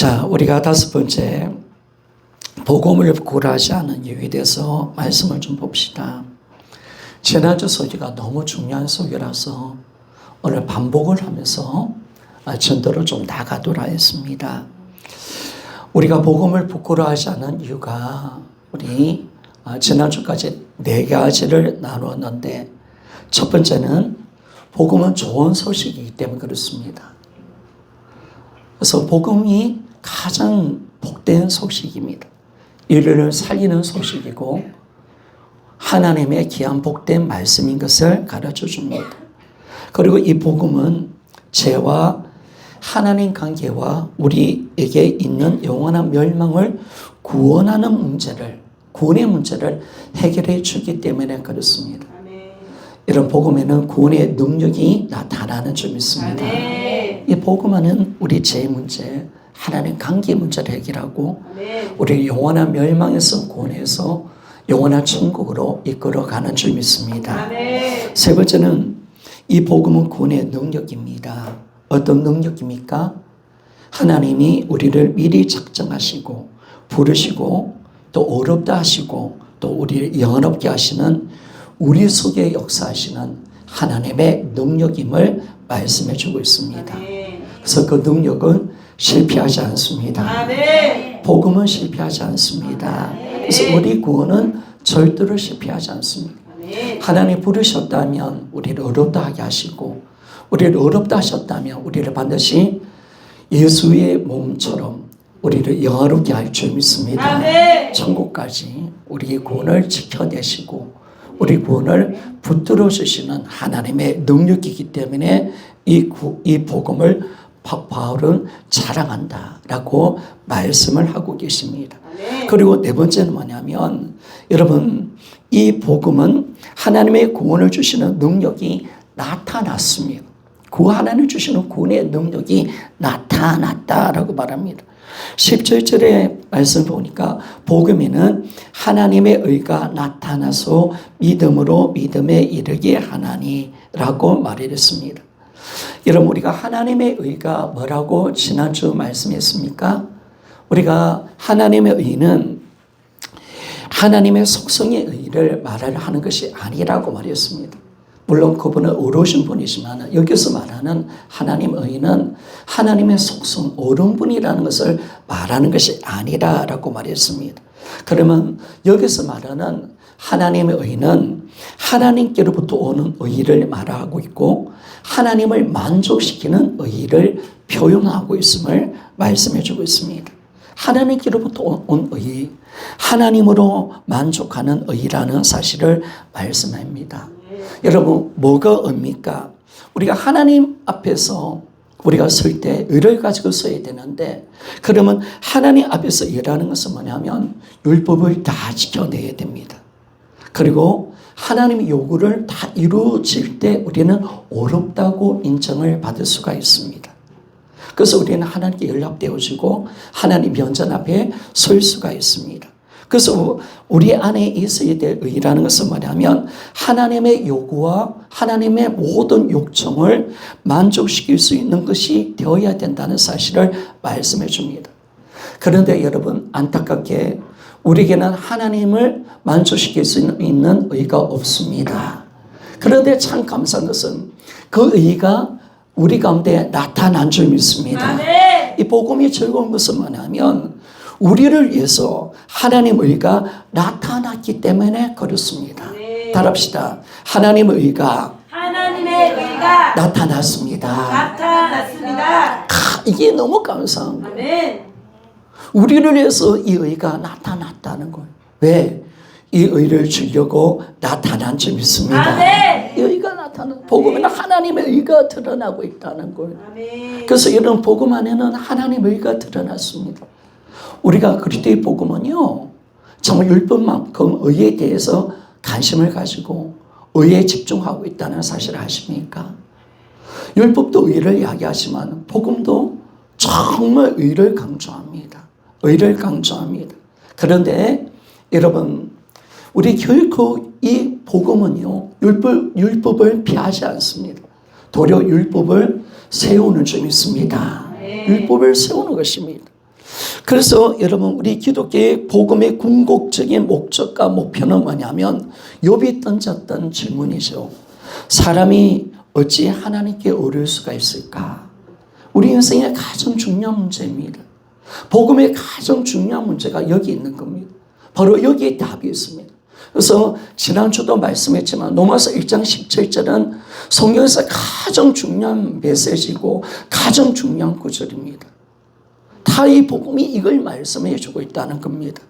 자, 우리가 다섯 번째 복음을 부끄러워하지 않는 이유에 대해서 말씀을 좀 봅시다. 지난주 소개가 너무 중요한 소개라서 오늘 반복을 하면서 전도를 좀 나가도록 했습니다. 우리가 복음을 부끄러워하지 않는 이유가 우리 지난주까지 네 가지를 나누었는데 첫 번째는 복음은 좋은 소식이기 때문에 그렇습니다. 그래서 복음이 가장 복된 소식입니다. 인류를 살리는 소식이고 하나님의 귀한 복된 말씀인 것을 가르쳐 줍니다. 그리고 이 복음은 죄와 하나님 관계와 우리에게 있는 영원한 멸망을 구원하는 문제를, 구원의 문제를 해결해 주기 때문에 그렇습니다. 이런 복음에는 구원의 능력이 나타나는 줄 믿습니다. 이 복음은 우리 죄 문제, 하나님 관계 문제를 해결하고 우리 영원한 멸망에서 구원해서 영원한 천국으로 이끌어가는 줄 믿습니다. 세 번째는 이 복음은 구원의 능력입니다. 어떤 능력입니까? 하나님이 우리를 미리 작정하시고 부르시고 또 어렵다 하시고 또 우리를 영원롭게 하시는 우리 속에 역사하시는 하나님의 능력임을 말씀해 주고 있습니다. 그래서 그 능력은 실패하지 않습니다. 복음은 실패하지 않습니다. 그래서 우리 구원은 절대로 실패하지 않습니다. 하나님 부르셨다면 우리를 어렵다 하게 하시고 우리를 어렵다 하셨다면 우리를 반드시 예수의 몸처럼 우리를 영화롭게 할 줄 믿습니다. 천국까지 우리의 구원을 지켜내시고 우리 구원을 붙들어 주시는 하나님의 능력이기 때문에 이 복음을 바울은 자랑한다라고 말씀을 하고 계십니다. 그리고 네 번째는 뭐냐면 여러분 이 복음은 하나님의 구원을 주시는 능력이 나타났습니다. 그 하나님 주시는 구원의 능력이 나타났다라고 말합니다. 17절의 말씀 보니까 복음에는 하나님의 의가 나타나서 믿음으로 믿음에 이르게 하나니라고 말했습니다. 여러분 우리가 하나님의 의가 뭐라고 지난주 말씀했습니까? 우리가 하나님의 의는 하나님의 속성의 의를 말을 하는 것이 아니라고 말했습니다. 물론 그분은 어려우신 분이지만 여기서 말하는 하나님의 의는 하나님의 속성, 옳은 분이라는 것을 말하는 것이 아니라고 말했습니다. 그러면 여기서 말하는 하나님의 의는 하나님께로부터 오는 의를 말하고 있고 하나님을 만족시키는 의를 표현하고 있음을 말씀해 주고 있습니다. 하나님께로부터 온 의, 하나님으로 만족하는 의라는 사실을 말씀합니다. 여러분 뭐가 의입니까? 우리가 하나님 앞에서 우리가 설 때 의를 가지고 서야 되는데 그러면 하나님 앞에서 일하는 것은 뭐냐면 율법을 다 지켜내야 됩니다. 그리고 하나님의 요구를 다 이루어질 때 우리는 어렵다고 인정을 받을 수가 있습니다. 그래서 우리는 하나님께 연락되어지고 하나님 면전 앞에 설 수가 있습니다. 그래서 우리 안에 있어야 될 의라는 것은 뭐냐면 하나님의 요구와 하나님의 모든 요청을 만족시킬 수 있는 것이 되어야 된다는 사실을 말씀해 줍니다. 그런데 여러분 안타깝게 우리에게는 하나님을 만족시킬 수 있는 의가 없습니다. 그런데 참 감사한 것은 그 의가 우리 가운데 나타난 줄 믿습니다. 이 복음이 즐거운 것은 뭐냐면 우리를 위해서 하나님의 의가 나타났기 때문에 그렇습니다. 따라합시다. 하나님의 의가 나타났습니다. 이게 너무 감사한 거예요. 우리를 위해서 이 의가 나타났다는 거예요. 왜? 이 의를 주려고 나타난 줄 믿습니다. 이 의가 나타난 복음에는 하나님의 의가 드러나고 있다는 거예요. 그래서 이런 복음 안에는 하나님의 의가 드러났습니다. 우리가 그리스도의 복음은요 정말 율법만큼 의에 대해서 관심을 가지고 의에 집중하고 있다는 사실을 아십니까? 율법도 의를 이야기하지만 복음도 정말 의를 강조합니다. 의를 강조합니다. 그런데 여러분 우리 결코 이 복음은요 율법을 피하지 않습니다. 도리어 율법을 세우는 줄 믿습니다. 율법을 세우는 것입니다. 그래서 여러분 우리 기독교의 복음의 궁극적인 목적과 목표는 뭐냐면 욥이 던졌던 질문이죠. 사람이 어찌 하나님께 어려울 수가 있을까? 우리 인생의 가장 중요한 문제입니다. 복음의 가장 중요한 문제가 여기 있는 겁니다. 바로 여기에 답이 있습니다. 그래서 지난주도 말씀했지만 로마서 1장 17절은 성경에서 가장 중요한 메시지고 가장 중요한 구절입니다. 다 이 복음이 이걸 말씀해 주고 있다는 겁니다.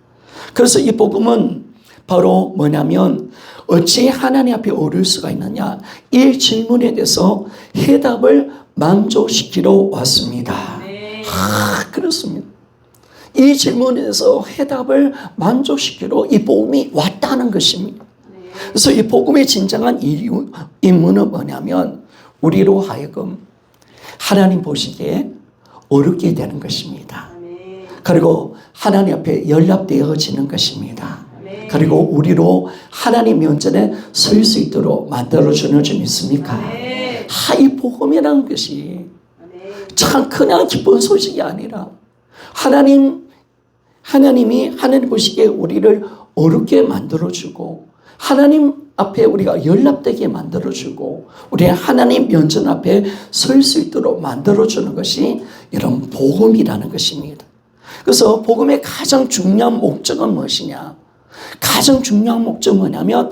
그래서 이 복음은 바로 뭐냐면 어찌 하나님 앞에 어려울 수가 있느냐, 이 질문에 대해서 해답을 만족시키러 왔습니다. 그렇습니다. 이 질문에서 해답을 만족시키러 이 복음이 왔다는 것입니다. 그래서 이 복음의 진정한 임무는 뭐냐면 우리로 하여금 하나님 보시기에 어렵게 되는 것입니다. 그리고 하나님 앞에 연락되어지는 것입니다. 그리고 우리로 하나님 면전에 설 수 있도록 만들어주는 줄 믿습니까? 이 복음이라는 것이 참 그냥 기쁜 소식이 아니라 하나님이 하나님 보시기에 우리를 어렵게 만들어주고 하나님 앞에 우리가 연락되게 만들어주고 우리 하나님 면전 앞에 설 수 있도록 만들어주는 것이 이런 복음이라는 것입니다. 그래서 복음의 가장 중요한 목적은 무엇이냐? 가장 중요한 목적은 뭐냐면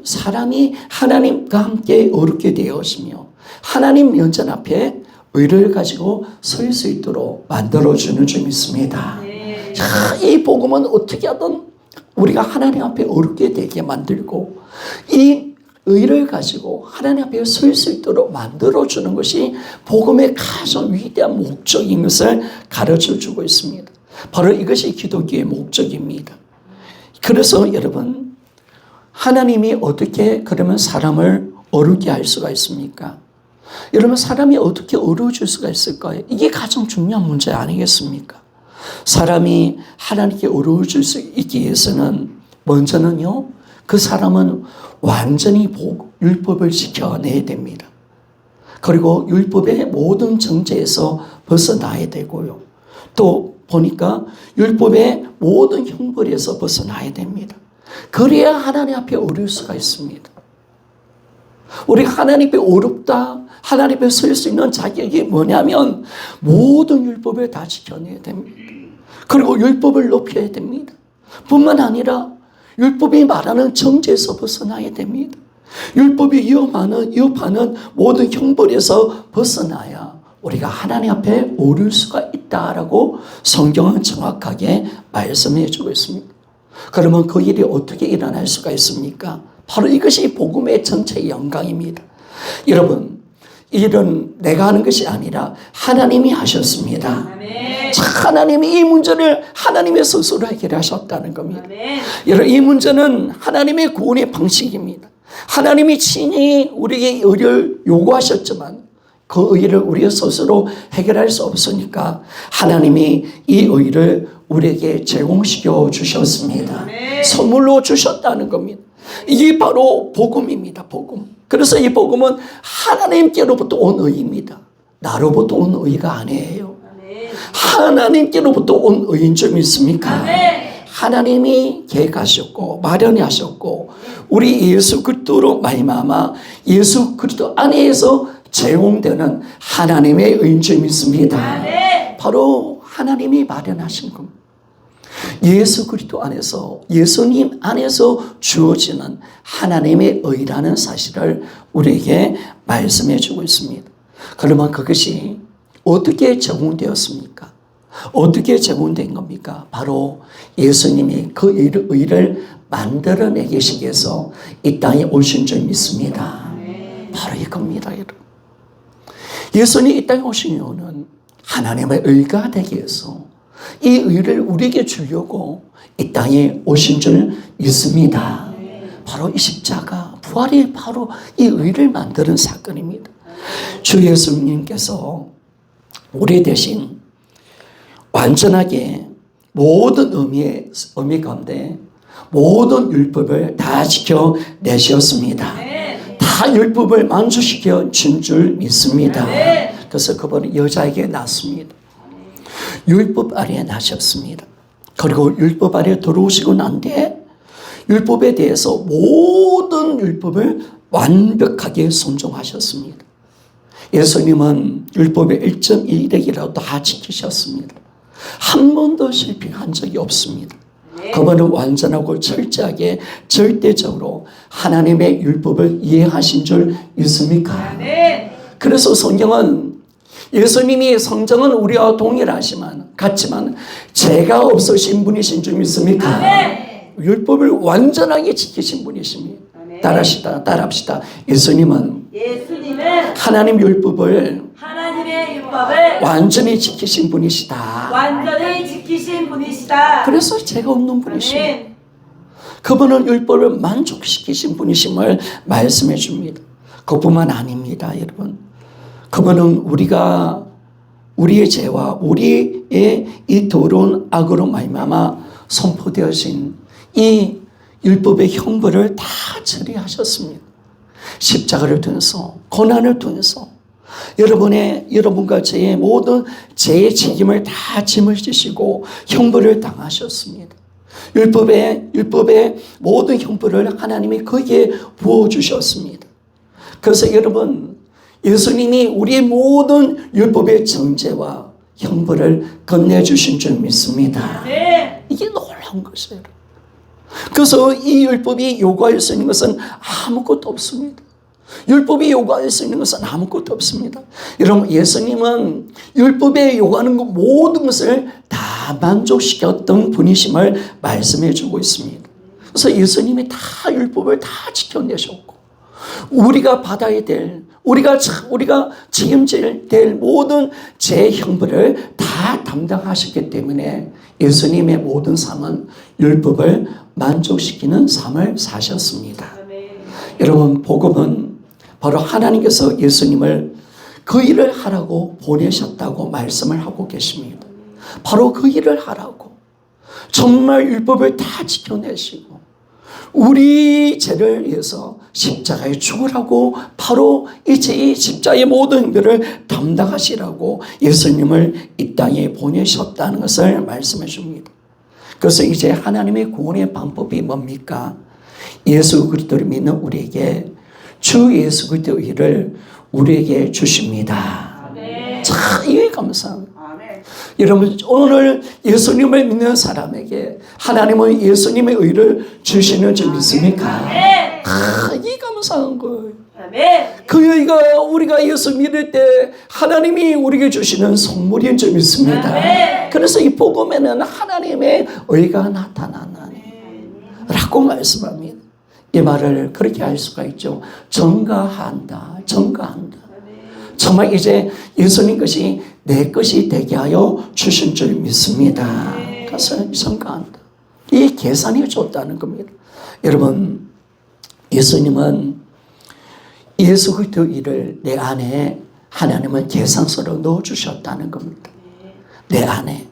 사람이 하나님과 함께 어렵게 되어지며 하나님 면전 앞에 의를 가지고 설 수 있도록 만들어주는 줄 믿습니다. 이 복음은 어떻게 하든 우리가 하나님 앞에 어렵게 되게 만들고 이 의를 가지고 하나님 앞에 설 수 있도록 만들어주는 것이 복음의 가장 위대한 목적인 것을 가르쳐주고 있습니다. 바로 이것이 기독교의 목적입니다. 그래서 여러분 하나님이 어떻게 그러면 사람을 어렵게 할 수가 있습니까? 여러분 사람이 어떻게 어려워질 수가 있을까요? 이게 가장 중요한 문제 아니겠습니까? 사람이 하나님께 어려워질 수 있기 위해서는 먼저는요, 그 사람은 완전히 율법을 지켜내야 됩니다. 그리고 율법의 모든 정죄에서 벗어나야 되고요. 또 보니까 율법의 모든 형벌에서 벗어나야 됩니다. 그래야 하나님 앞에 어려울 수가 있습니다. 우리가 하나님 앞에 어렵다, 하나님 앞에 설 수 있는 자격이 뭐냐면 모든 율법을 다 지켜내야 됩니다. 그리고 율법을 높여야 됩니다. 뿐만 아니라 율법이 말하는 정죄에서 벗어나야 됩니다. 율법이 위협하는 모든 형벌에서 벗어나야 우리가 하나님 앞에 오를 수가 있다라고 성경은 정확하게 말씀해 주고 있습니다. 그러면 그 일이 어떻게 일어날 수가 있습니까? 바로 이것이 복음의 전체 영광입니다. 여러분, 이 일은 내가 하는 것이 아니라 하나님이 하셨습니다. 하나님이 이 문제를 하나님의 스스로 해결하셨다는 겁니다. 여러분, 이 문제는 하나님의 구원의 방식입니다. 하나님이 친히 우리에게 의를 요구하셨지만 그 의를 우리 스스로 해결할 수 없으니까 하나님이 이 의를 우리에게 제공시켜 주셨습니다. 선물로 주셨다는 겁니다. 이게 바로 복음입니다. 복음. 그래서 이 복음은 하나님께로부터 온 의입니다. 나로부터 온 의가 아니에요. 하나님께로부터 온 의인 줄 믿습니까? 하나님이 계획하셨고 마련하셨고 우리 예수 그리스도로 말미암아 예수 그리스도 안에서 제공되는 하나님의 의인 줄 믿습니다. 바로 하나님이 마련하신 겁니다. 예수 그리스도 안에서 예수님 안에서 주어지는 하나님의 의라는 사실을 우리에게 말씀해 주고 있습니다. 그러면 그것이 어떻게 제공되었습니까? 어떻게 제공된 겁니까? 바로 예수님이 그 의를 만들어내기 위해서 이 땅에 오신 줄 믿습니다. 바로 이겁니다, 여러분. 예수님이 이 땅에 오신 이유는 하나님의 의가 되기 위해서 이 의를 우리에게 주려고 이 땅에 오신 줄 믿습니다. 바로 이 십자가 부활이 바로 이 의를 만드는 사건입니다. 주 예수님께서 우리 대신 완전하게 모든 의미 가운데 모든 율법을 다 지켜내셨습니다. 다 율법을 만족시켜 준 줄 믿습니다. 그래서 그분은 여자에게 낳습니다. 율법 아래에 나셨습니다. 그리고 율법 아래에 들어오시고 난 뒤에 율법에 대해서 모든 율법을 완벽하게 순종하셨습니다. 예수님은 율법의 1.1획이라도 다 지키셨습니다. 한 번도 실패한 적이 없습니다. 그분은 완전하고 철저하게 절대적으로 하나님의 율법을 이해하신 줄 믿습니까? 그래서 성경은 예수님이 성경은 우리와 동일하지만 같지만 죄가 없으신 분이신 줄 믿습니까? 율법을 완전하게 지키신 분이십니다. 따라합시다. 예수님은 하나님의 율법을 완전히 지키신 분이시다. 그래서 죄가 없는 분이십니다. 그분은 율법을 만족시키신 분이심을 말씀해 줍니다. 그뿐만 아닙니다, 여러분. 그분은 우리의 죄와 우리의 이 더러운 악으로 말미암아 선포되어진 이 율법의 형벌을 다 처리하셨습니다. 십자가를 통해서, 고난을 통해서 여러분과 저의 모든 죄의 책임을 다 짐을 지시고 형벌을 당하셨습니다. 율법의 모든 형벌을 하나님이 거기에 부어주셨습니다. 그래서 여러분, 예수님이 우리의 모든 율법의 정죄와 형벌을 건네주신 줄 믿습니다. 이게 놀라운 것이에요. 그래서 이 율법이 요구할 수 있는 것은 아무것도 없습니다. 율법이 요구할 수 있는 것은 아무것도 없습니다. 여러분, 예수님은 율법에 요구하는 모든 것을 다 만족시켰던 분이심을 말씀해 주고 있습니다. 그래서 예수님이 다 율법을 다 지켜내셨고 우리가 받아야 될, 우리가 책임져야 될 모든 죄 형벌을 다 담당하셨기 때문에 예수님의 모든 삶은 율법을 만족시키는 삶을 사셨습니다. 여러분, 복음은 바로 하나님께서 예수님을 그 일을 하라고 보내셨다고 말씀을 하고 계십니다. 바로 그 일을 하라고. 정말 율법을 다 지켜내시고 우리 죄를 위해서 십자가에 죽으라고 바로 이 죄의 십자가의 모든 일을 담당하시라고 예수님을 이 땅에 보내셨다는 것을 말씀해 줍니다. 그래서 이제 하나님의 구원의 방법이 뭡니까? 예수 그리스도를 믿는 우리에게 주 예수 그리스도의 일을 우리에게 주십니다. 자, 이게 감사합니다. 여러분, 오늘 예수님을 믿는 사람에게 하나님은 예수님의 의를 주시는 줄 믿습니까? 이게 감사한 거예요. 그 의가 우리가 예수 믿을 때 하나님이 우리에게 주시는 선물인 줄 믿습니다. 그래서 이 복음에는 하나님의 의가 나타나는 라고 말씀합니다. 이 말을 그렇게 할 수가 있죠. 전가한다. 정말 이제 예수님 것이 내 것이 되게 하여 주신 줄 믿습니다. 그래서 전가한다. 이 계산이 좋다는 겁니다. 여러분, 예수님은 예수 그리스도 일을 내 안에 하나님은 계산서로 넣어주셨다는 겁니다. 내 안에.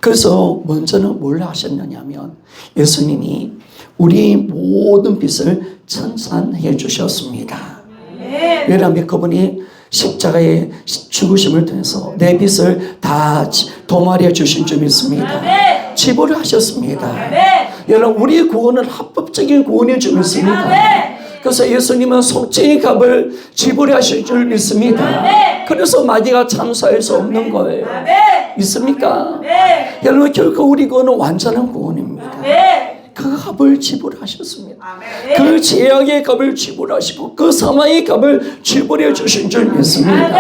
그래서 먼저는 뭘 하셨느냐면 예수님이 우리 모든 빚을 청산해 주셨습니다. 왜냐하면 그분이 십자가의 죽으심을 통해서 내 빚을 다 도말해 주신 줄 믿습니다. 지불을 하셨습니다. 여러분, 우리의 구원은 합법적인 구원인 줄 믿습니다. 그래서 예수님은 속죄의 값을 지불하실 줄 믿습니다. 그래서 마귀가 참사할 수 없는 거예요. 믿습니까? 여러분, 결코 우리 구원은 완전한 구원입니다. 그 값을 지불하셨습니다. 그 죄악의 값을 지불하시고 그 사망의 값을 지불해 주신 줄 믿습니다.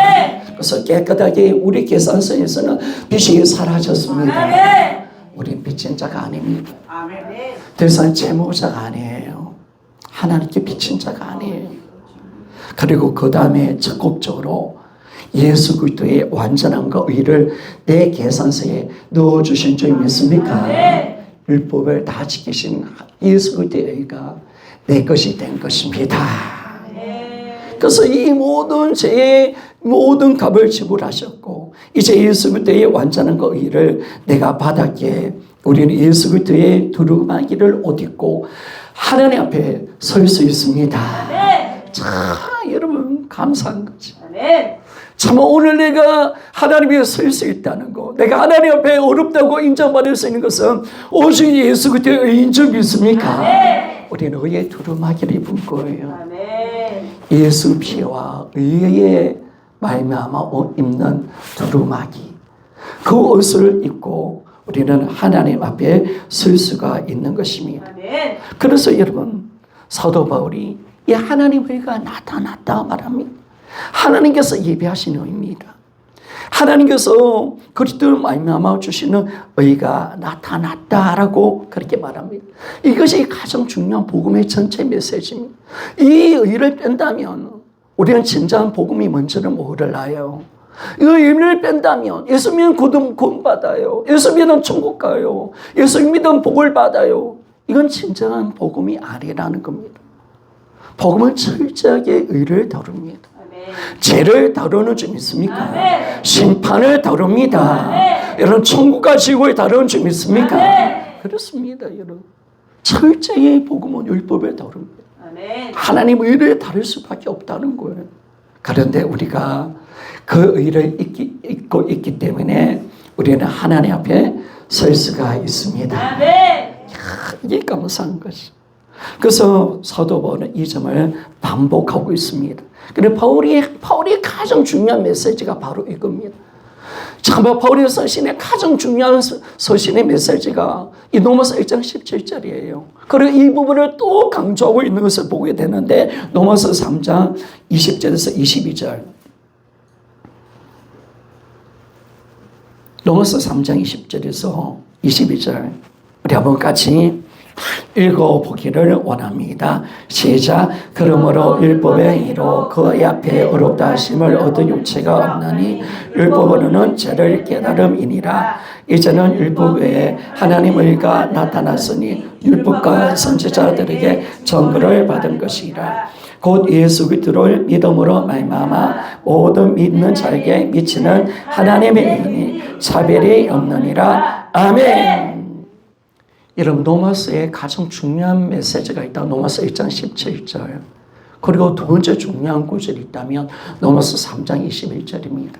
그래서 깨끗하게 우리 계산서에서는 빚이 사라졌습니다. 우리 빚진 자가 아닙니다. 더 이상 채무자가 아니에요. 하나님께 빚진 자가 아니에요. 그리고 그 다음에 적극적으로 예수 그리스도의 완전함과 의를 내 계산서에 넣어주신 줄 믿습니까? 율법을 다 지키신 예수 그리스도의 의가 내 것이 된 것입니다. 그래서 이 모든 죄의 모든 값을 지불하셨고 이제 예수 그리스도의 완전한 그 의를 내가 받았기에 우리는 예수 그리스도의 두루마기를 옷 입고 하나님 앞에 설 수 있습니다. 자, 여러분 감사한 거죠. 참 오늘 내가 하나님 앞에 설 수 있다는 것, 내가 하나님 앞에 어렵다고 인정받을 수 있는 것은 오직 예수 그리스도의 의인 줄 믿습니까? 우리는 의의 두루마기를 입은 거예요. 예수 피와 의의 말미암아 입는 두루마기, 그 옷을 입고 우리는 하나님 앞에 설 수가 있는 것입니다. 그래서 여러분, 사도 바울이 이 하나님의 의가 나타났다 말합니다. 하나님께서 예비하신 의입니다. 하나님께서 그리스도를 말미암아 주시는 의가 나타났다라고 그렇게 말합니다. 이것이 가장 중요한 복음의 전체 메시지입니다. 이 의를 뺀다면 우리는 진정한 복음이 뭔지를 몰라요. 이 의를 뺀다면 예수 믿으면 구원 받아요. 예수 믿으면 천국 가요. 예수 믿으면 복을 받아요. 이건 진정한 복음이 아니라는 겁니다. 복음은 철저하게 의를 다룹니다. 죄를 다루는 줄 믿습니까? 심판을 다룹니다. 여러분, 천국과 지옥을 다루는 줄 믿습니까? 그렇습니다, 여러분. 철저히 복음은 율법을 다룹니다. 하나님 의를 다룰 수밖에 없다는 거예요. 그런데 우리가 그 의를 잊고 있기 때문에 우리는 하나님 앞에 설 수가 있습니다. 이게 감사한 것이. 그래서 사도 바울은 이 점을 반복하고 있습니다. 그런데 바울이 가장 중요한 메시지가 바로 이겁니다. 참, 바울의 서신의 가장 중요한 서신의 메시지가 이 로마서 1장 17절이에요. 그리고 이 부분을 또 강조하고 있는 것을 보게 되는데 로마서 3장 20절에서 22절. 로마서 3장 20절에서 22절. 우리 한번 같이 읽어보기를 원합니다. 시작. 그러므로 율법의 의로 그의 앞에 어렵다 하심을 얻은 육체가 없나니 율법으로는 죄를 깨달음이니라. 이제는 율법 외에 하나님의 의가 나타났으니 율법과 선지자들에게 증거를 받은 것이라. 곧 예수 그리스도를 믿음으로 말미암아 모든 믿는 자에게 미치는 하나님의 의는 차별이 없느니라. 아멘. 여러분, 로마서에 가장 중요한 메시지가 있다. 로마서 1장 17절. 그리고 두 번째 중요한 구절이 있다면 로마서 3장 21절입니다.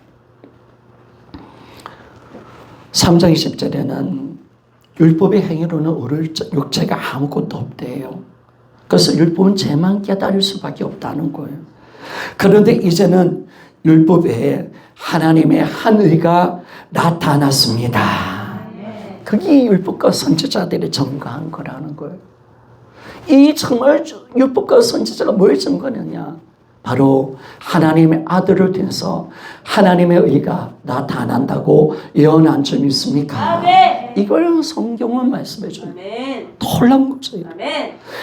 3장 20절에는 율법의 행위로는 얻을 육체가 아무것도 없대요. 그래서 율법은 죄만 깨달을 수밖에 없다는 거예요. 그런데 이제는 율법 외에 하나님의 한 의가 나타났습니다. 그게 율법과 선지자들이 증거한 거라는 거예요. 이 정말 율법과 선지자가 뭘 증거하느냐? 바로 하나님의 아들을 통해서 하나님의 의가 나타난다고 예언한 점 있습니까? 이걸 성경은 말씀해 줘요. 놀라운 거죠.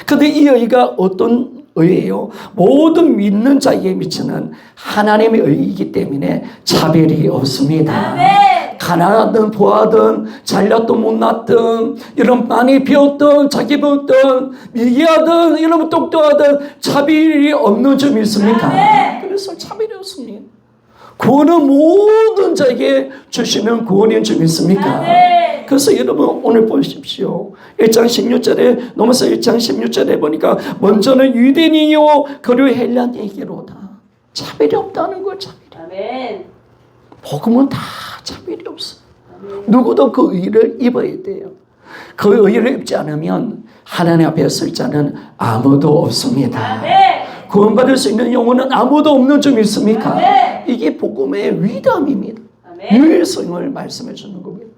그런데 이 의가 어떤 의예요? 모든 믿는 자에게 미치는 하나님의 의이기 때문에 차별이 없습니다. 가난하든 부하든 잘났든 못났든 이런 많이 배웠든 자기 배웠든 미개하든 이런 똑똑하든 차별이 없는 점이 있습니까? 그래서 차별이 없습니다. 구원은 모든 자에게 주시는 구원인 점 있습니까? 그래서 여러분 오늘 보십시오. 1장 16절에 넘어서 1장 16절에 보니까 먼저는 유대인이요 그리고 헬라인에게로다. 차별이 없다는 거예요. 차별이. 복음은 다 차별이 없어요. 누구도 그 의를 입어야 돼요. 그 의를 입지 않으면 하나님 앞에 설 자는 아무도 없습니다. 구원받을 수 있는 영혼은 아무도 없는 점 있습니까? 이게 복음의 위담입니다. 유일성을 말씀해 주는 겁니다.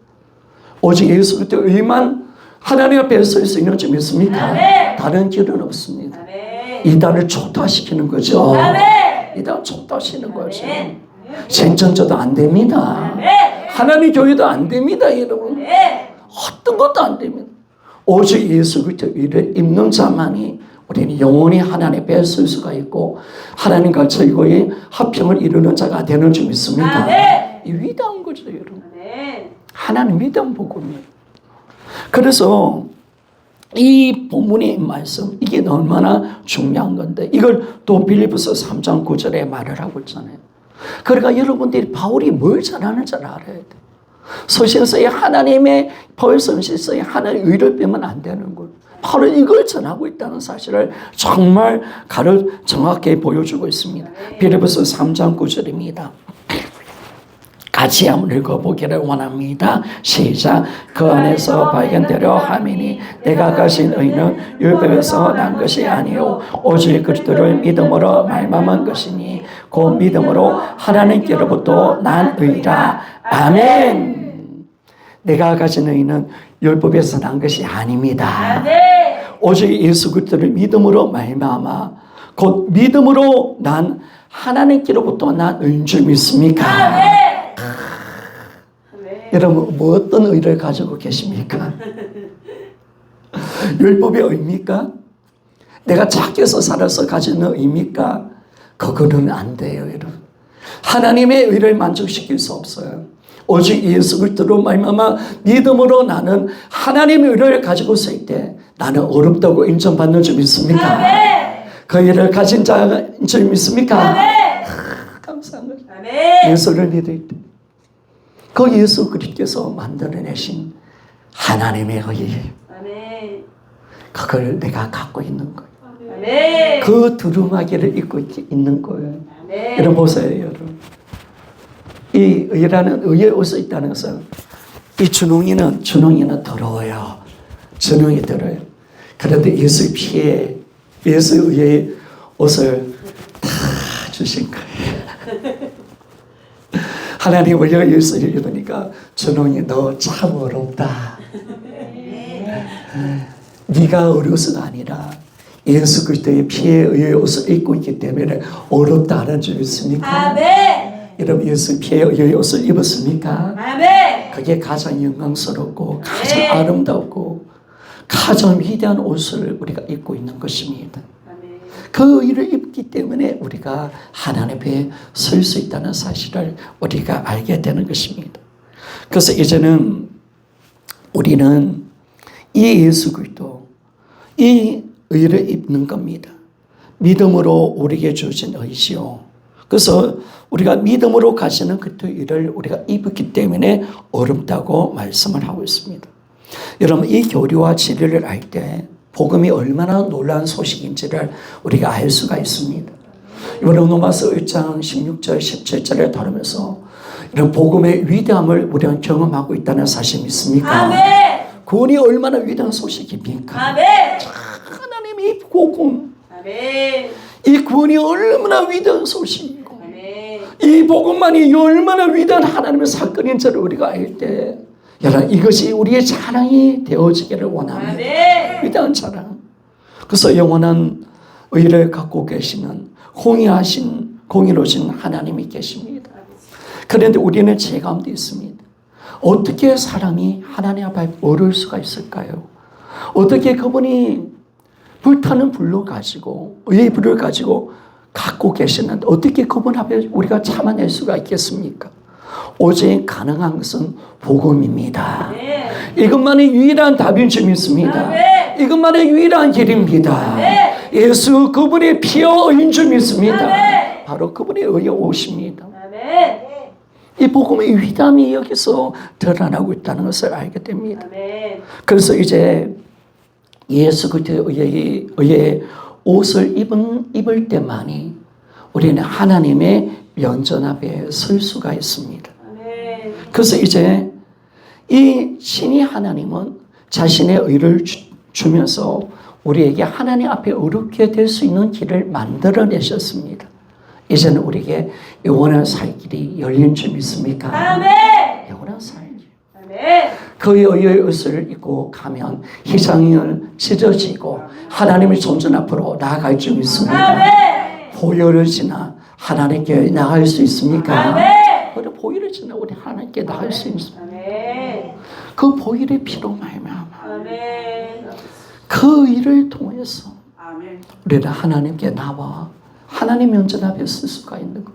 오직 예수 그리스도 의만 하나님 앞에 설 수 있는 점 있습니까? 다른 길은 없습니다. 이단을 초토화시키는 거죠. 이단 초토화시키는 거죠. 생천조도 안 됩니다. 하나님 교회도 안 됩니다, 여러분. 어떤 것도 안 됩니다. 오직 예수 그리스도 의를 입는 자만이 우리는 영원히 하나님 앞에 설 수가 있고 하나님과 최고의 화평을 이루는 자가 되는 줄 믿습니까? 이 위대한 거죠, 여러분. 하나님 위대한 복음이에요. 그래서 이 본문의 말씀 이게 얼마나 중요한 건데 이걸 또 빌립보서 3장 9절에 말을 하고 있잖아요. 그러니까 여러분들이 바울이 뭘 전하는지 알아야 돼요. 서신서에 하나님의 바울 서신서에 하나님의 의를 빼면 안 되는 거예요. 바로 이걸 전하고 있다는 사실을 정말 정확히 보여주고 있습니다. 빌립보서 3장 9절입니다. 같이 한번 읽어보기를 원합니다. 시작. 그 안에서 발견되려 함이니 내가 가진 의는 율법에서 난 것이 아니요 오직 그리스도를 믿음으로 말미암은 것이니 그 믿음으로 하나님께로부터 난 의라. 아멘. 내가 가진 의는 율법에서 난 것이 아닙니다. 오직 예수 그리스도를 믿음으로 말미암아 곧 믿음으로 난 하나님께로부터 난 의인 줄 믿습니까? 여러분 뭐 어떤 의를 가지고 계십니까? 율법의 의입니까? 내가 착해서 살아서 가지는 의입니까? 그거는 안 돼요, 여러분. 하나님의 의를 만족시킬 수 없어요. 오직 예수 그리스도로 말미암아 믿음으로 나는 하나님의 의를 가지고 있을 때 나는 어렵다고 인정받는 줄 믿습니까? 그 의를 가진 자인 줄 믿습니까? 감사합니다. 예수를 믿을 때 그 예수 그리스도께서 만들어내신 하나님의 의 그걸 내가 갖고 있는 거예요. 그 두루마기를 입고 있는 거예요. 여러분 보세요, 여러분. 이 의라는 의의 옷이 있다는 것은 이 주둥이는 더러워요. 주둥이 더러워요. 그런데 예수의 피에 예수의 의의 옷을 다 주신 거예요. 하나님 우리가 예수를 믿으니까 주둥이 너 참 어렵다. 네가 어려서가 아니라 예수 그리스도의 피에 의의 옷을 입고 있기 때문에 어렵다 하는 줄 믿습니까? 여러분 예수 피에 의의 옷을 입었습니까? 그게 가장 영광스럽고 가장 아름답고 가장 위대한 옷을 우리가 입고 있는 것입니다. 그 의를 입기 때문에 우리가 하나님 앞에 설 수 있다는 사실을 우리가 알게 되는 것입니다. 그래서 이제는 우리는 이 예수 그리스도 이 의를 입는 겁니다. 믿음으로 우리에게 주신 의지요. 그래서 우리가 믿음으로 가시는 그 의를 우리가 입었기 때문에 어렵다고 말씀을 하고 있습니다. 여러분 이 교리와 진리를 알 때 복음이 얼마나 놀라운 소식인지를 우리가 알 수가 있습니다. 이번 로마서 1장 16절 17절을 다루면서 이런 복음의 위대함을 우리가 경험하고 있다는 사실 믿습니까? 구원이 얼마나 위대한 소식입니까? 하나님의 이 복음, 이 구원이 얼마나 위대한 소식이고 이 복음만이 얼마나 위대한 하나님의 사건인지를 우리가 알 때 여러분 이것이 우리의 자랑이 되어지기를 원합니다. 위대한 자랑. 그래서 영원한 의를 갖고 계시는 공의로우신 하나님이 계십니다. 그런데 우리는 제 가운데 있습니다. 어떻게 사람이 하나님 앞에 오를 수가 있을까요? 어떻게 그분이 불타는 불로 가지고 의의 불을 가지고 갖고 계시는데 어떻게 그분 앞에 우리가 참아낼 수가 있겠습니까? 오직 가능한 것은 복음입니다. 이것만이 유일한 답인 줄 믿습니다. 이것만이 유일한 길입니다. 예수 그분의 피와 의인 줄 믿습니다. 바로 그분의 의에 오십니다. 이 복음의 위대함이 여기서 드러나고 있다는 것을 알게 됩니다. 그래서 이제 예수 그리스도의 의의 옷을 입을 때만이 우리는 하나님의 면전 앞에 설 수가 있습니다. 그래서 이제 이 신이 하나님은 자신의 의를 주면서 우리에게 하나님 앞에 어렵게 될 수 있는 길을 만들어내셨습니다. 이제는 우리에게 영원한 살 길이 열린 줄 믿습니까? 영원한 살 길. 그의 의의 옷을 입고 가면 희생을 찢어지고 하나님의 존재 앞으로 나아갈 줄 믿습니다. 보혈을 지나 하나님께 나갈 수 있습니까? 우리 보혈을 지나 우리 하나님께 나갈 수 있습니다. 그 보혈의 피로 말미암아 그 일을 통해서 우리는 하나님께 나와 하나님 면전 앞에 쓸 수가 있는 것.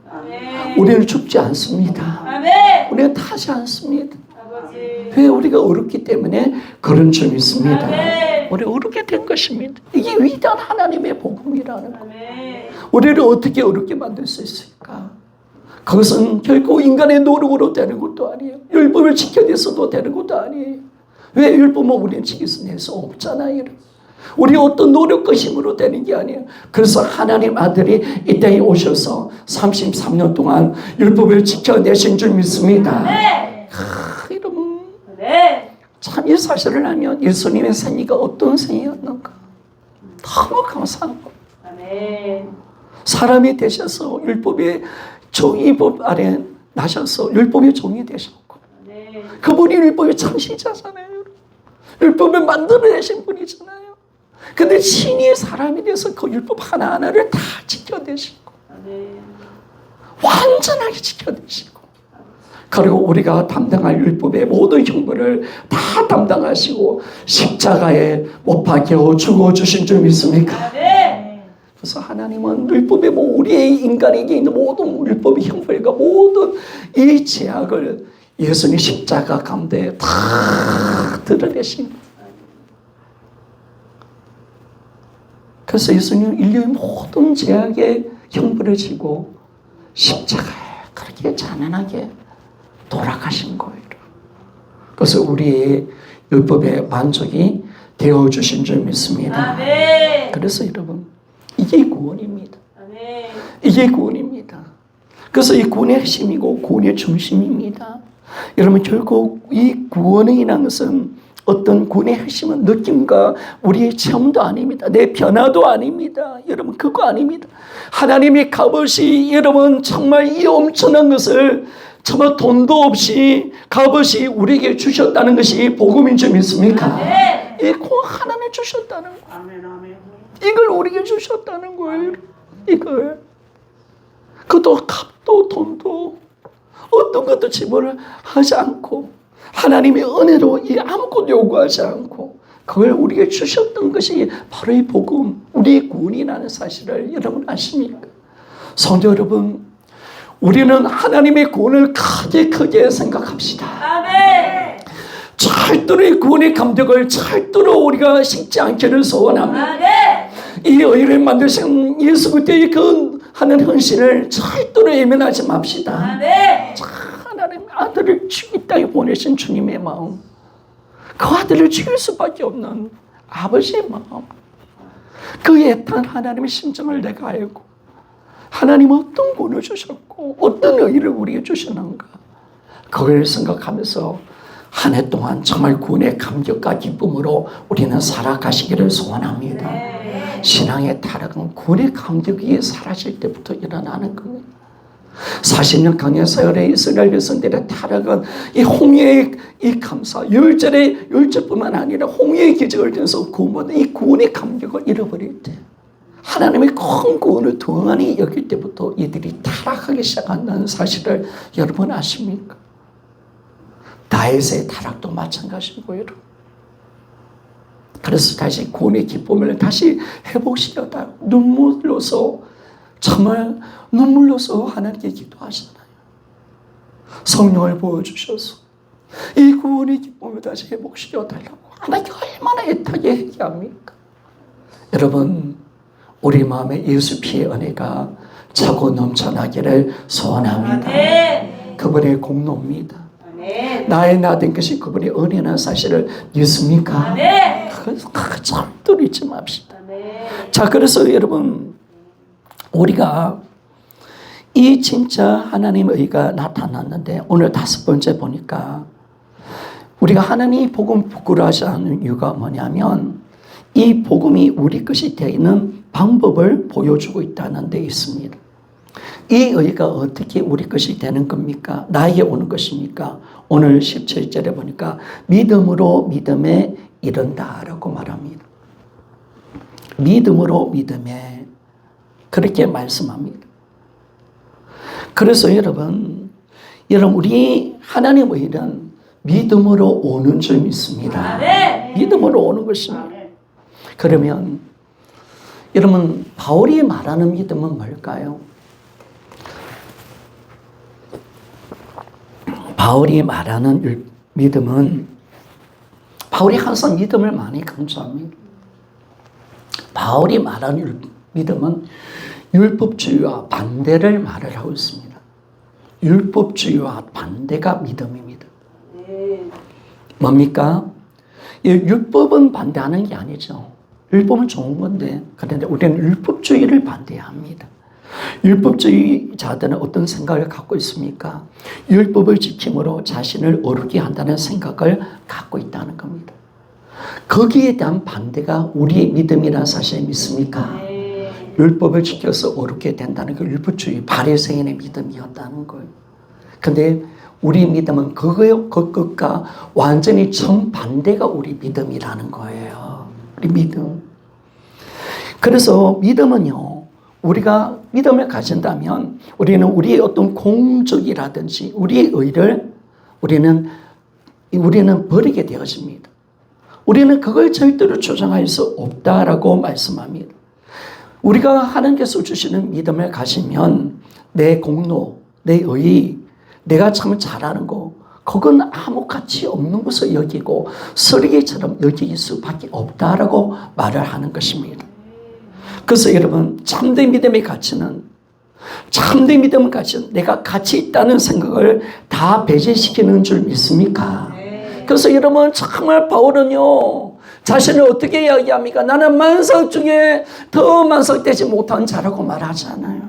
우리는 죽지 않습니다. 우리는 타지 않습니다. 왜? 우리가 어렵기 때문에 그런 줄 믿습니다. 우리 어렵게 된 것입니다. 이게 위대한 하나님의 복음이라는 것. 우리를 어떻게 어렵게 만들 수 있을까? 그것은 결코 인간의 노력으로 되는 것도 아니에요. 율법을 지켜내서도 되는 것도 아니에요. 왜? 율법은 우리는 지켜낼 수 없잖아요. 우리 어떤 노력과 힘으로 되는 게 아니에요. 그래서 하나님 아들이 이 땅에 오셔서 33년 동안 율법을 지켜내신 줄 믿습니다. 여러분, 참 이 사실을 알면 예수님의 생애가 어떤 생애였는가 너무 감사한 거예요. 사람이 되셔서 율법의 종이법 아래 나셔서 율법의 종이 되셨고, 그분이 율법의 창시자잖아요. 율법을 만들어내신 분이잖아요. 근데 신이 사람이 돼서 그 율법 하나하나를 다 지켜내시고, 완전하게 지켜내시고, 그리고 우리가 담당할 율법의 모든 형벌을 다 담당하시고 십자가에 못 박혀 죽어주신 줄 믿습니까? 그래서 하나님은 율법의 우리의 인간에게 있는 모든 율법의 형벌과 모든 이 죄악을 예수님 십자가 가운데 다 드러내신 거예요. 그래서 예수님 인류의 모든 죄악의 형벌을 지고 십자가에 그렇게 잔인하게 돌아가신 거예요. 그래서 우리의 율법의 만족이 되어주신 줄 믿습니다. 그래서 여러분, 이게 구원입니다. 이게 구원입니다. 그래서 이 구원의 핵심이고 구원의 중심입니다. 여러분, 결국 이 구원이라는 것은 어떤 구원의 핵심은 느낌과 우리의 체험도 아닙니다. 내 변화도 아닙니다. 여러분, 그거 아닙니다. 하나님의 값없이 여러분 정말 이 엄청난 것을 정말 돈도 없이 값없이 우리에게 주셨다는 것이 복음인 줄 믿습니까? 이 구원 하나님 주셨다는 거예요. 이걸 우리에게 주셨다는 거예요. 이걸. 그것도 값도 돈도 어떤 것도 지불을 하지 않고 하나님의 은혜로 이 아무것도 요구하지 않고 그걸 우리에게 주셨던 것이 바로 이 복음, 우리의 구원이라는 사실을 여러분 아십니까? 성도 여러분, 우리는 하나님의 구원을 크게 생각합시다. 절대로 이 구원의 감격을 절대로 우리가 식지 않기를 소원합니다. 이 의를 만드신 예수 그리스도의 그 하는 헌신을 절대로 예면하지 맙시다. 하나님 아들을 이 땅에 보내신 주님의 마음, 그 아들을 죽일 수밖에 없는 아버지의 마음, 그 애탄 하나님의 심정을 내가 알고 하나님 어떤 구원을 주셨고 어떤 의의를 우리에게 주시는가, 그걸 생각하면서 한 해 동안 정말 구원의 감격과 기쁨으로 우리는 살아가시기를 소원합니다. 신앙의 타락은 구원의 감격이 사라질 때부터 일어나는 겁니다. 40년 강해 사열의 이스라엘 백성들의 타락은 이 홍해의 이 감사, 열절뿐만 아니라 홍해의 기적을 통해서 이 구원의 감격을 잃어버릴 때, 하나님의 큰 구원을 동안히 여길 때부터 이들이 타락하기 시작한다는 사실을 여러분 아십니까? 다윗의 타락도 마찬가지고요. 그래서 다시 구원의 기쁨을 다시 회복시켰다. 정말 눈물로서 하나님께 기도하시잖아요. 성령을 보여주셔서 이 구원의 기쁨을 다시 회복시켜달라고 하나님께 얼마나 애타게 얘기합니까? 여러분, 우리 마음에 예수 피의 은혜가 차고 넘쳐나기를 소원합니다. 그분의 공로입니다. 나의 나 된 것이 그분의 은혜라는 사실을 믿습니까? 그걸 절대로 잊지 맙시다. 자, 그래서 여러분, 우리가 이 진짜 하나님의 의가 나타났는데 오늘 5번째 보니까 우리가 하나님이 복음 부끄러워하지 않는 이유가 뭐냐면 이 복음이 우리 것이 되는 방법을 보여주고 있다는 데 있습니다. 이 의가 어떻게 우리 것이 되는 겁니까? 나에게 오는 것입니까? 오늘 17절에 보니까 믿음으로 믿음에 이른다라고 말합니다. 믿음으로 믿음에 그렇게 말씀합니다. 그래서 여러분 우리 하나님의 일은 믿음으로 오는 줄 믿습니다. 믿음으로 오는 것입니다. 그러면 여러분, 바울이 말하는 믿음은 뭘까요? 바울이 말하는 믿음은, 바울이 항상 믿음을 많이 강조합니다. 바울이 말하는 믿음은 율법주의와 반대를 말을 하고 있습니다. 율법주의와 반대가 믿음입니다. 뭡니까? 율법은 반대하는 게 아니죠. 율법은 좋은 건데, 그런데 우리는 율법주의를 반대합니다. 율법주의자들은 어떤 생각을 갖고 있습니까? 율법을 지킴으로 자신을 어렵게 한다는 생각을 갖고 있다는 겁니다. 거기에 대한 반대가 우리의 믿음이라는 사실을 믿습니까? 율법을 지켜서 어렵게 된다는 그 율법주의 바리새인의 믿음이었다는 거예요. 근데 우리 믿음은 그것과 완전히 정반대가 우리 믿음이라는 거예요. 우리 믿음. 그래서 믿음은요, 우리가 믿음을 가진다면 우리는 우리의 어떤 공적이라든지 우리의 의를 우리는 버리게 되어집니다. 우리는 그걸 절대로 조장할 수 없다라고 말씀합니다. 우리가 하나님께서 주시는 믿음을 가지면 내 공로, 내 의, 내가 참 잘하는 거, 그건 아무 가치 없는 것을 여기고 쓰레기처럼 여길 수밖에 없다라고 말을 하는 것입니다. 그래서 여러분, 참된 믿음의 가치는, 참된 믿음의 가치는 내가 가치 있다는 생각을 다 배제시키는 줄 믿습니까? 그래서 여러분, 정말 바울은요, 자신을 어떻게 이야기합니까? 나는 만삭 중에 더 만삭되지 못한 자라고 말하잖아요.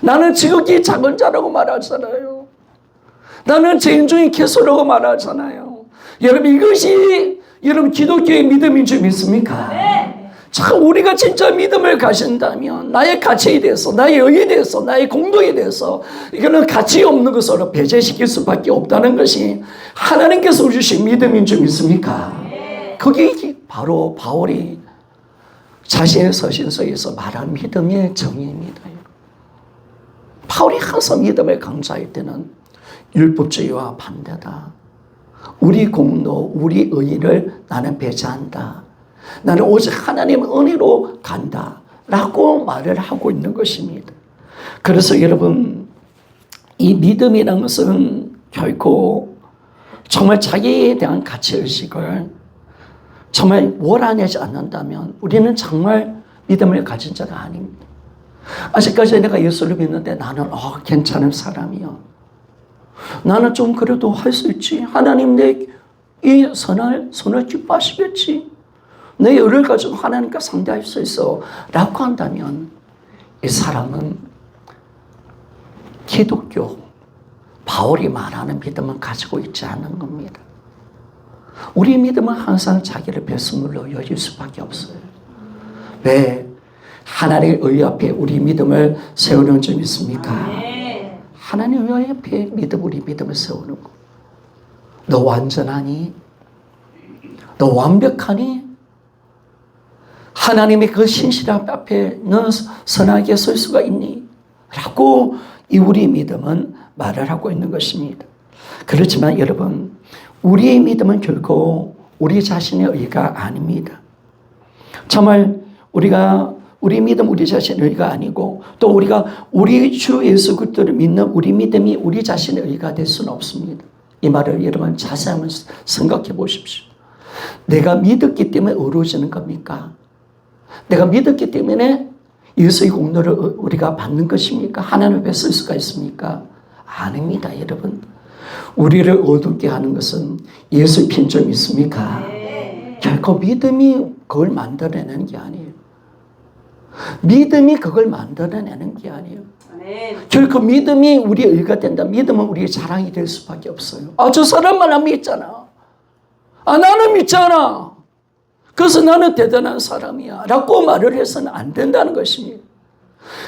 나는 지극히 작은 자라고 말하잖아요. 나는 죄인 중에 개소라고 말하잖아요. 여러분, 이것이 여러분 기독교의 믿음인 줄 믿습니까? 참 우리가 진짜 믿음을 가진다면 나의 가치에 대해서, 나의 의에 대해서, 나의 공덕에 대해서 이거는 가치 없는 것으로 배제시킬 수밖에 없다는 것이 하나님께서 주신 믿음인 줄 믿습니까? 그게 바로 바울이 자신의 서신서에서 말한 믿음의 정의입니다. 바울이 항상 믿음을 강조할 때는 율법주의와 반대다. 우리 공로, 우리 의의를 나는 배제한다. 나는 오직 하나님의 은혜로 간다 라고 말을 하고 있는 것입니다. 그래서 여러분, 이 믿음이라는 것은 결코 정말 자기에 대한 가치의식을 정말 몰아내지 않는다면 우리는 정말 믿음을 가진 자가 아닙니다. 아직까지 내가 예수를 믿는데 나는 괜찮은 사람이야. 나는 좀 그래도 할 수 있지. 하나님 내 이 선을 기뻐하시겠지. 내 의를 가지고 하나님과 상대할 수 있어 라고 한다면 이 사람은 기독교, 바울이 말하는 믿음은 가지고 있지 않은 겁니다. 우리 믿음은 항상 자기를 배수물로 여길 수밖에 없어요. 왜? 하나님의 의 앞에 우리 믿음을 세우는 줄 믿습니까? 하나님의 의 앞에 우리 믿음을 세우는 거. 너 완전하니? 너 완벽하니? 하나님의 그 신실함 앞에 너 선하게 설 수가 있니? 라고 이 우리 믿음은 말을 하고 있는 것입니다. 그렇지만 여러분, 우리의 믿음은 결코 우리 자신의 의가 아닙니다. 정말 우리 믿음 우리 자신의 의가 아니고 또 우리가 우리 주 예수 그리스도를 믿는 우리 믿음이 우리 자신의 의가 될 수는 없습니다. 이 말을 여러분 자세히 한번 생각해 보십시오. 내가 믿었기 때문에 의로워지는 겁니까? 내가 믿었기 때문에 예수의 공로를 우리가 받는 것입니까? 하나님 앞에 쓸 수가 있습니까? 아닙니다, 여러분. 우리를 어둡게 하는 것은 예수의 피인 줄 믿습니까? 결코 믿음이 그걸 만들어내는 게 아니에요. 믿음이 그걸 만들어내는 게 아니에요. 결코 믿음이 우리의 의가 된다. 믿음은 우리의 자랑이 될 수밖에 없어요. 저 사람만 안 믿잖아. 나는 믿잖아. 그래서 나는 대단한 사람이야 라고 말을 해서는 안 된다는 것입니다.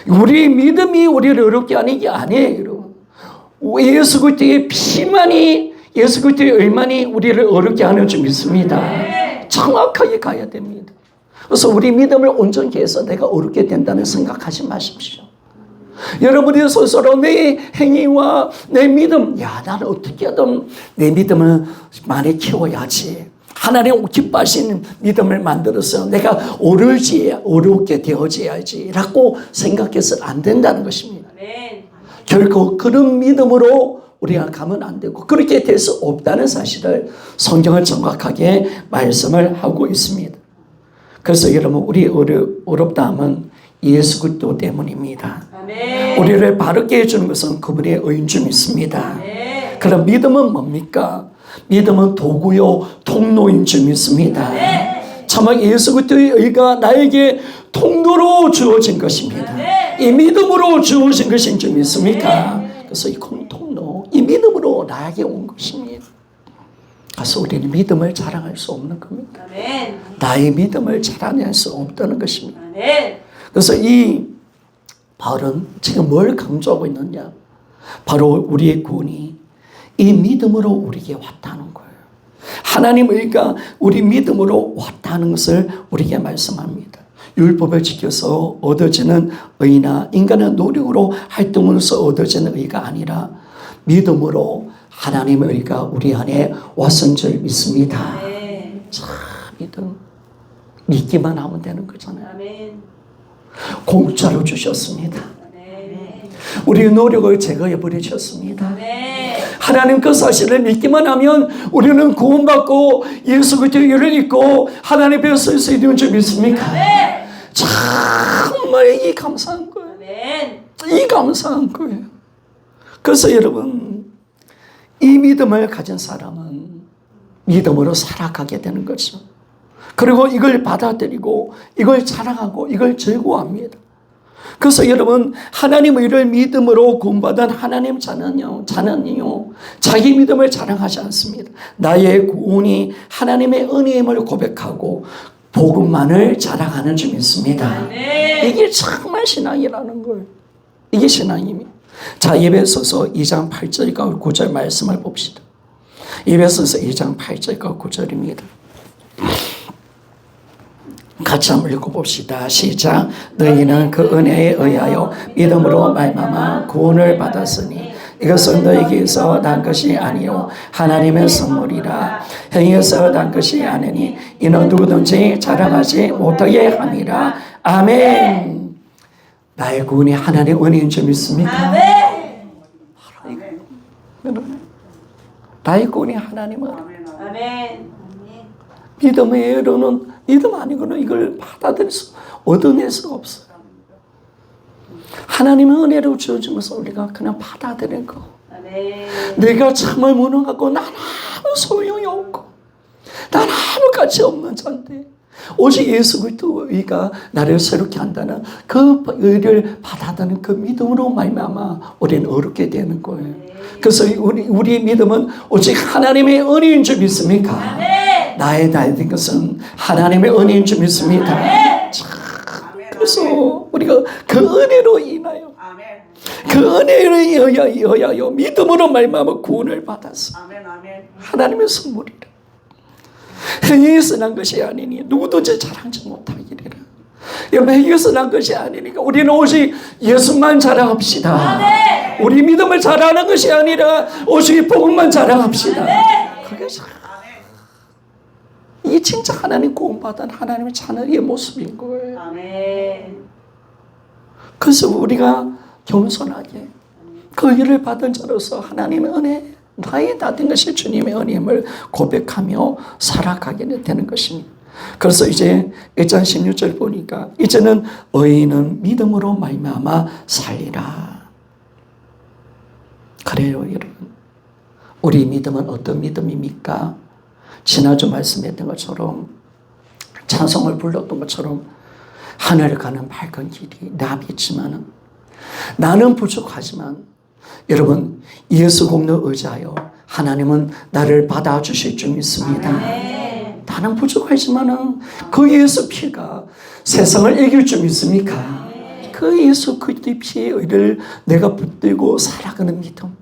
우리 믿음이 우리를 어렵게 하는 게 아니에요, 여러분. 예수 그리스도의 피만이, 예수 그리스도의 의만이 우리를 어렵게 하는 줄 믿습니다. 정확하게 가야 됩니다. 그래서 우리 믿음을 온전히 해서 내가 어렵게 된다는 생각하지 마십시오. 여러분이 스스로 내 행위와 내 믿음, 나는 어떻게든 내 믿음을 많이 키워야지. 하나님 기뻐하시는 믿음을 만들어서 내가 어렵게 되어져야지 라고 생각해서는 안 된다는 것입니다. 결코 그런 믿음으로 우리가 가면 안 되고 그렇게 될 수 없다는 사실을 성경은 정확하게 말씀을 하고 있습니다. 그래서 여러분, 우리 어렵다 하면 예수 그리스도 때문입니다. 우리를 바르게 해주는 것은 그분의 의인 줄 믿습니다. 그럼 믿음은 뭡니까? 믿음은 도구요 통로인 줄 믿습니다. 참아 예수 그리스도의 의가 나에게 통로로 주어진 것입니다. 이 믿음으로 주어진 것인 줄 믿습니까? 그래서 이 통로, 이 믿음으로 나에게 온 것입니다. 그래서 우리는 믿음을 자랑할 수 없는 겁니다. 나의 믿음을 자랑할 수 없다는 것입니다. 그래서 이 바울은 지금 뭘 강조하고 있느냐? 바로 우리의 구원이 이 믿음으로 우리에게 왔다는 거예요. 하나님 의가 우리 믿음으로 왔다는 것을 우리에게 말씀합니다. 율법을 지켜서 얻어지는 의나 인간의 노력으로 활동으로서 얻어지는 의가 아니라 믿음으로 하나님의 의가 우리 안에 왔은 줄 믿습니다. 참 믿음. 믿기만 하면 되는 거잖아요. 공짜로 주셨습니다. 우리의 노력을 제거해 버리셨습니다. 하나님 그 사실을 믿기만 하면 우리는 구원받고 예수 그리스도의 일을 믿고 하나님 앞에 설 수 있는 줄 믿습니까? 정말 이 감사한 거예요. 이 감사한 거예요. 그래서 여러분 이 믿음을 가진 사람은 믿음으로 살아가게 되는 거죠. 그리고 이걸 받아들이고 이걸 자랑하고 이걸 즐거워합니다. 그래서 여러분 하나님의 일을 믿음으로 구원받은 하나님 자는요 자기 믿음을 자랑하지 않습니다. 나의 구원이 하나님의 은혜임을 고백하고 복음만을 자랑하는 줄 믿습니다. 이게 정말 신앙이라는 거예요. 이게 신앙입니다. 자, 에베소서 2장 8절과 9절 말씀을 봅시다. 에베소서 2장 8절과 9절입니다. 같이 한번 읽어봅시다. 시작. 너희는 그 은혜에 의하여 믿음으로 말미암아 구원을 받았으니 이것은 너희에게서 난 것이 아니요 하나님의 선물이라. 행위에서 난 것이 아니니 이는 누구든지 자랑하지 못하게 함이라. 아멘. 나의 구원이 하나님의 은혜인 줄 믿습니까? 아멘. 나의 구원이 하나님의 은혜. 아멘. 믿음의 예로는 믿음 아니고는 이걸 받아들일 수, 얻어낼 수가 없어요. 하나님의 은혜로 주어지면서 우리가 그냥 받아들이는 거. 내가 참을 무능하고 난 아무 소용이 없고 난 아무 가치 없는 자인데 오직 예수 그리스도의 의가 나를 새롭게 한다는 그 의를 받아들이는 그 믿음으로 말미암아 우리는 어렵게 되는 거예요. 그래서 우리의 믿음은 오직 하나님의 은혜인 줄 믿습니까? 나의 된 것은 하나님의 은혜인 줄 믿습니다. 그래서 우리가 그 은혜로 인하여 그 은혜에 의하여 믿음으로 말미암아 구원을 받았어. 하나님의 선물이라. 행위에서 난 것이 아니니 누구든지 자랑하지 못하기리라. 여러분 행위에서 난 것이 아니니까 우리는 오직 예수만 자랑합시다. 우리 믿음을 자랑하는 것이 아니라 오직 복음만 자랑합시다. 그게 이게 진짜 하나님 구원받은 하나님의 자녀의 모습인 거예요. 그래서 우리가 겸손하게 그 일을 받은 자로서 하나님의 은혜, 나의 다 된 것이 주님의 은혜임을 고백하며 살아가게 되는 것입니다. 그래서 이제 1장 16절 보니까 이제는 의인은 믿음으로 말미암아 살리라. 그래요, 여러분. 우리 믿음은 어떤 믿음입니까? 지난주 말씀했던 것처럼 찬송을 불렀던 것처럼 하늘을 가는 밝은 길이 나 믿지만은 나는 부족하지만 여러분 예수 공로 의지하여 하나님은 나를 받아주실 줄 믿습니다. 나는 부족하지만은 그 예수 피가 세상을 이길 줄 믿습니까? 그 예수 그리스도의 피의 의를 내가 붙들고 살아가는 믿음.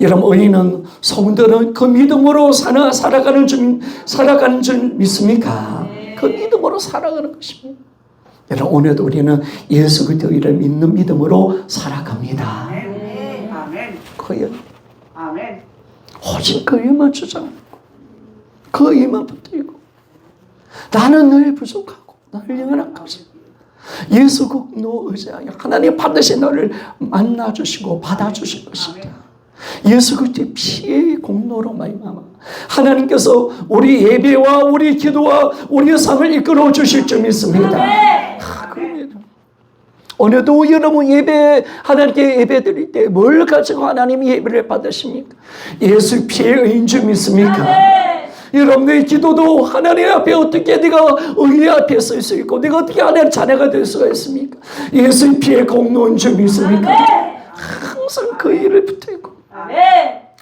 여러분 의인은 성도는 그 믿음으로 살아가는 줄 믿습니까? 그 믿음으로 살아가는 것입니다. 여러분 오늘도 우리는 예수 그리스도의 의를 믿는 믿음으로 살아갑니다. 그의 오직 그 의만 주장하고 그 의만 붙들고 나는 늘 부족하고 나를 영원한 것이 예수 그리스도 의지하여 하나님 반드시 너를 만나주시고 받아주실 것입니다. 예수 그리스도의 피의 공로로 말미암아 하나님께서 우리 예배와 우리 기도와 우리의 삶을 이끌어 주실 줄 믿습니다. 오늘도 여러분 예배 하나님께 예배 드릴 때 뭘 가지고 하나님 예배를 받으십니까? 예수 피의 의인 줄 믿습니까? 여러분의 기도도 하나님 앞에 어떻게 네가 의의 앞에 설 수 있고 네가 어떻게 하나님의 자녀가 될 수가 있습니까? 예수의 피에 공로인 줄 믿습니까? 항상 그 일을 붙어 있고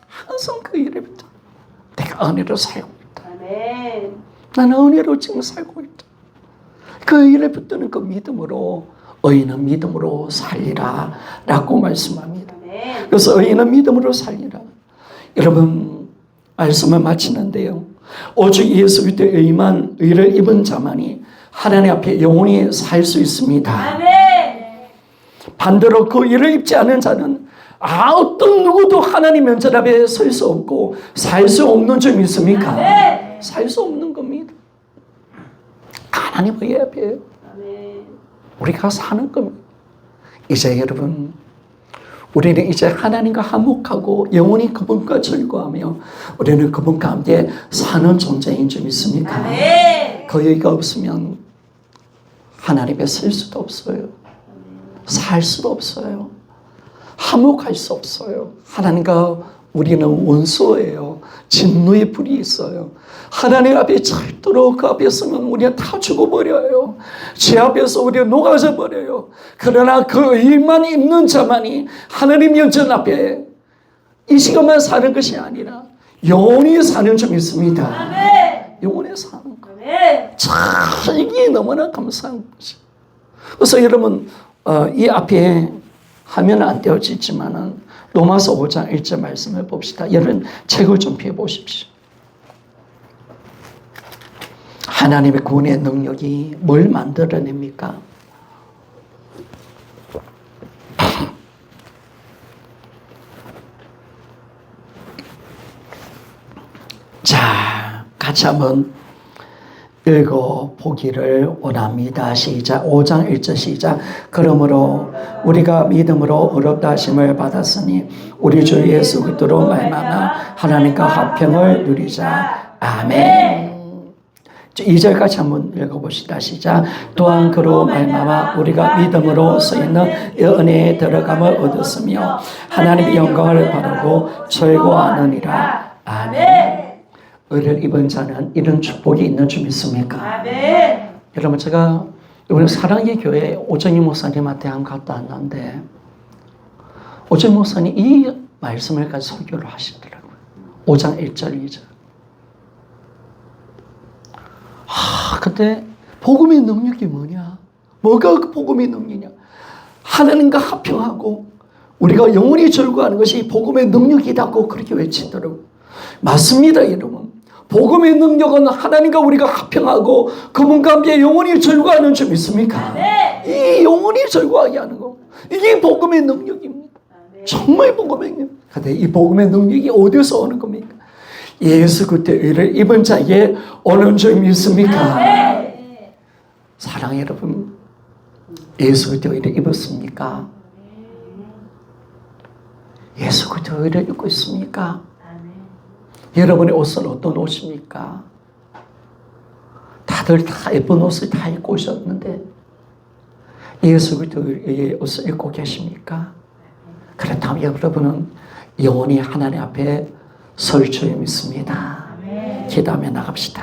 항상 그 일을 붙어 내가 은혜로 살고 있다. 나는 은혜로 지금 살고 있다. 그 일을 붙드는 그 믿음으로 의인은 믿음으로 살리라 라고 말씀합니다. 그래서 의인은 믿음으로 살리라. 여러분 말씀을 마치는데요. 오직 예수 그리스도의 의만 의를 입은 자만이 하나님 앞에 영원히 살 수 있습니다. 반대로 그 의를 입지 않은 자는 어떤 누구도 하나님 면전 앞에 설 수 없고 살 수 없는 줄 믿습니까? 살 수 없는 겁니다. 하나님 의 앞에 우리가 사는 겁니다. 이제 여러분 우리는 이제 하나님과 화목하고 영원히 그분과 즐거워하며 우리는 그분과 함께 사는 존재인 줄 믿습니까? 그 여기가 없으면 하나님 앞에 설 수도 없어요. 살 수도 없어요. 화목할 수 없어요. 하나님과 우리는 원수예요. 진노의 불이 있어요. 하나님 앞에 절대로 그 앞에 서면 우리는 다 죽어버려요. 제 앞에서 우리는 녹아져 버려요. 그러나 그 의만 입는 자만이 하나님 영전 앞에 이 시간만 사는 것이 아니라 영원히 사는 줄 믿습니다. 영원히 사는 거. 참 이게 너무나 감사한 것이. 그래서 여러분 이 앞에 하면 안 되어지지만은 로마서 5장 1절 말씀을 봅시다. 여러분 책을 좀 펴보십시오. 하나님의 구원의 능력이 뭘 만들어냅니까? 자, 같이 한번 읽어보기를 원합니다. 시작. 5장 1절 시작. 그러므로 우리가 믿음으로 의롭다 하심을 받았으니 우리 주 예수 그리스도로 말미암아 하나님과 화평을 누리자. 아멘. 2절까지 한번 읽어봅시다. 시작. 또한 그로 말미암아 우리가 믿음으로 쓰이는 은혜에 들어감을 얻었으며 하나님의 영광을 바라고 즐거워하느니라. 아멘. 의를 입은 자는 이런 축복이 있는 줄 믿습니까? 아멘. 여러분 제가 이번에 사랑의 교회 오정희 목사님한테 한 갔다 왔는데 오정희 목사님 이 말씀을 가지고 설교를 하시더라고요. 5장 1절 2절. 근데 복음의 능력이 뭐냐? 뭐가 그 복음의 능력이냐? 하나님과 화평하고 우리가 영원히 즐거워하는 것이 복음의 능력이라고 그렇게 외치더라고요. 맞습니다, 여러분. 복음의 능력은 하나님과 우리가 화평하고 그분과 함께 영원히 즐거워하는 줄 믿습니까? 이 영원히 즐거워하게 하는 거. 이게 복음의 능력입니다. 정말 복음의 능력. 근데 이 복음의 능력이 어디서 오는 겁니까? 예수 그리스도의 의를 입은 자에게 오는 줄 믿습니까? 사랑하는 여러분, 예수 그리스도의 의를 입었습니까? 예수 그리스도의 의를 입고 있습니까? 여러분의 옷은 어떤 옷입니까? 다들 다 예쁜 옷을 다 입고 오셨는데 예수 그리스도의 옷을 입고 계십니까? 그렇다면 여러분은 영원히 하나님 앞에 설 줄 믿습니다. 기도하며 나갑시다.